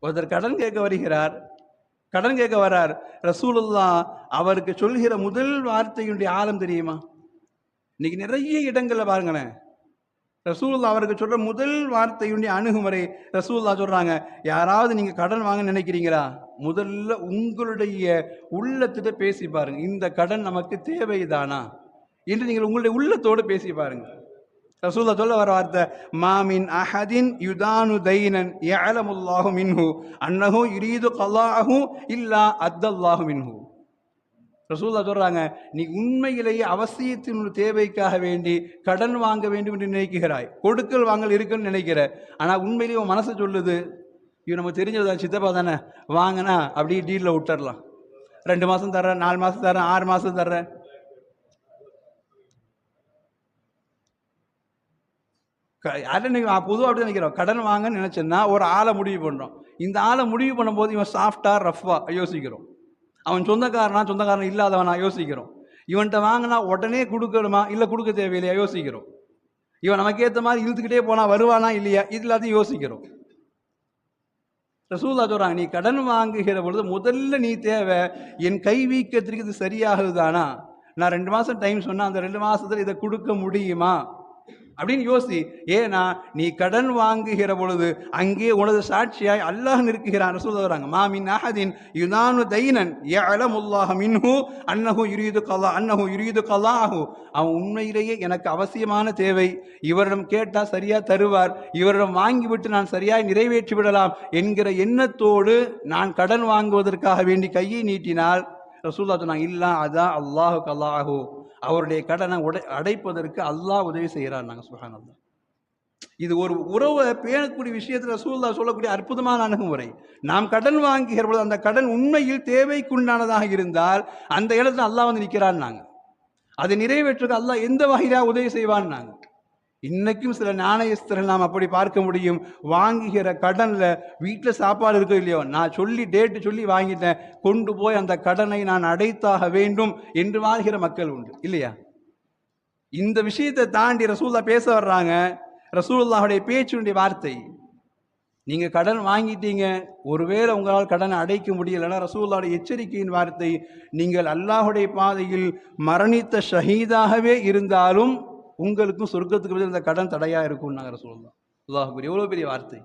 ஒருத்தர் கடன் கேட்க வருகிறார், கடன் கேட்க வர்றார். ரசூலுல்லாஹ் அவருக்கு சொல்கிற முதல் வார்த்தையுடைய ஆழம் தெரியுமா? இன்னைக்கு நிறைய இடங்கள்ல பாருங்களேன், ரசூலுல்லாஹ் அவருக்கு சொல்ற முதல் வார்த்தையுடைய அணுகுமுறை. ரசூலுல்லாஹ் சொல்றாங்க, யாராவது நீங்க கடன் வாங்க நினைக்கிறீங்களா, முதல்ல உங்களுடைய உள்ளத்திட்ட பேசி பாருங்க, இந்த கடன் நமக்கு தேவைதானா என்று நீங்கள் உங்களுடைய உள்ளத்தோடு பேசி பாருங்க. ரசூலுல்லாஹ் சொல்ல வர வார்த்தை, மாமின் அஹதின் யுதானு தைனன் யஅலமுல்லாஹு மின்ஹு அன்னஹு யுரீது கலாஹு இல்லா அத்தல்லாஹு மின்ஹு. ரசூலுல்லாஹ் சொல்றாங்க, நீ உண்மையிலேயே அவசியத்தின் தேவைக்காக வேண்டி கடன் வாங்க வேண்டும் என்று நினைக்கிறாய், கொடுக்கல் வாங்கல் இருக்குன்னு நினைக்கிற. ஆனா உண்மையிலேயே உன் மனசு சொல்லுது, இவன் நம்ம தெரிஞ்சதா சித்தப்பா தானே, வாங்கினா அப்படியே டீலில் விட்டுறலாம், 2 மாதம் தர்றேன், 4 மாதம் தர்றேன், 6 மாதம் தர்றேன். அதை நீங்கள் பொதுவாக அப்படி நினைக்கிறோம். கடன் வாங்கன்னு நினைச்சேன்னா ஒரு ஆளை முடிவு பண்ணுறோம். இந்த ஆளை முடிவு பண்ணும்போது இவன் சாஃப்டா ரஃபா யோசிக்கிறோம், அவன் சொந்தக்காரன் இல்லாதவனா யோசிக்கிறோம், இவன்கிட்ட வாங்கினா உடனே கொடுக்கணுமா இல்லை கொடுக்க தேவையில்லையா யோசிக்கிறோம், இவன் நமக்கு ஏற்ற மாதிரி இழுத்துக்கிட்டே போனா வருவானா இல்லையா இது எல்லாத்தையும் யோசிக்கிறோம். ரசூலுல்லாஹ் சொல்றாங்க, நீ கடன் வாங்குகிற பொழுது முதல்ல நீ தேவை, என் கை வீக்கத்திற்கு இது சரியாகுதானா, நான் 2 மாதம் டைம் சொன்னா அந்த 2 மாதத்துல இதை கொடுக்க முடியுமா அப்படின்னு யோசி. ஏன்னா நீ கடன் வாங்குகிற பொழுது அங்கே உனது சாட்சியாய் அல்லாஹ் நிற்கிறான். ரசூலுல்லாஹ் சொல்றாங்க, மாமின் அஹதின் யுதானு தைனன் யஅலமுல்லாஹு மின்ஹு அன்னஹு யுரீது கலாஹு. அவன் உண்மையிலேயே எனக்கு அவசியமான தேவை, இவரிடம் கேட்டா சரியா தருவார், இவரிடம் வாங்கிவிட்டு நான் சரியாய் நிறைவேற்றி விடலாம் என்கிற எண்ணத்தோடு நான் கடன் வாங்குவதற்காக வேண்டி கையை நீட்டினால் ரசூலுல்லாஹ் சொன்னாங்க, இல்லா அதா அல்லாஹு கலாஹு, அவருடைய கடனை அடைப்பதற்கு அல்லாஹ் உதவி செய்கிறார். நாங்கள் சுப்ஹானல்லாஹ். இது ஒரு உறவை பேணக்கூடிய விஷயத்தில் ரசூலுல்லாஹ் சொல்லக்கூடிய அற்புதமான அணுகுமுறை. நாம் கடன் வாங்குகிற பொழுது அந்த கடன் உண்மையில் தேவைக்குண்டானதாக இருந்தால் அந்த இடத்துல அல்லாஹ் வந்து நிற்கிறான். நாங்கள் அதை நிறைவேற்றுக்கு அல்லாஹ் எந்த வகையாக உதவி செய்வான். நாங்கள் இன்னைக்கும் சில நாணயஸ்தர்கள் நாம் அப்படி பார்க்க முடியும். வாங்குகிற கடன்ல வீட்டில் சாப்பாடு இருக்கோ இல்லையோ, நான் சொல்லி டேட்டு சொல்லி வாங்கிட்டேன், கொண்டு போய் அந்த கடனை நான் அடைத்தாக வேண்டும் என்று வாழ்கிற மக்கள் உண்டு இல்லையா? இந்த விஷயத்தை தாண்டி ரசூலுல்லாஹ் பேச வர்றாங்க. ரசூலுல்லாஹுடைய பேச்சுடைய வார்த்தை, நீங்க கடன் வாங்கிட்டீங்க, ஒருவேளை உங்களால் கடனை அடைக்க முடியலைன்னா ரசூலுல்லாஹுடைய எச்சரிக்கையின் வார்த்தை, நீங்கள் அல்லாஹுடைய பாதையில் மரணித்த ஷஹீதாகவே இருந்தாலும் உங்களுக்கும் சொர்க்கத்துக்கு இந்த கடன் தடையா இருக்கும். ரசூலுல்லாஹ். அல்லாஹ், எவ்வளவு பெரிய வார்த்தை.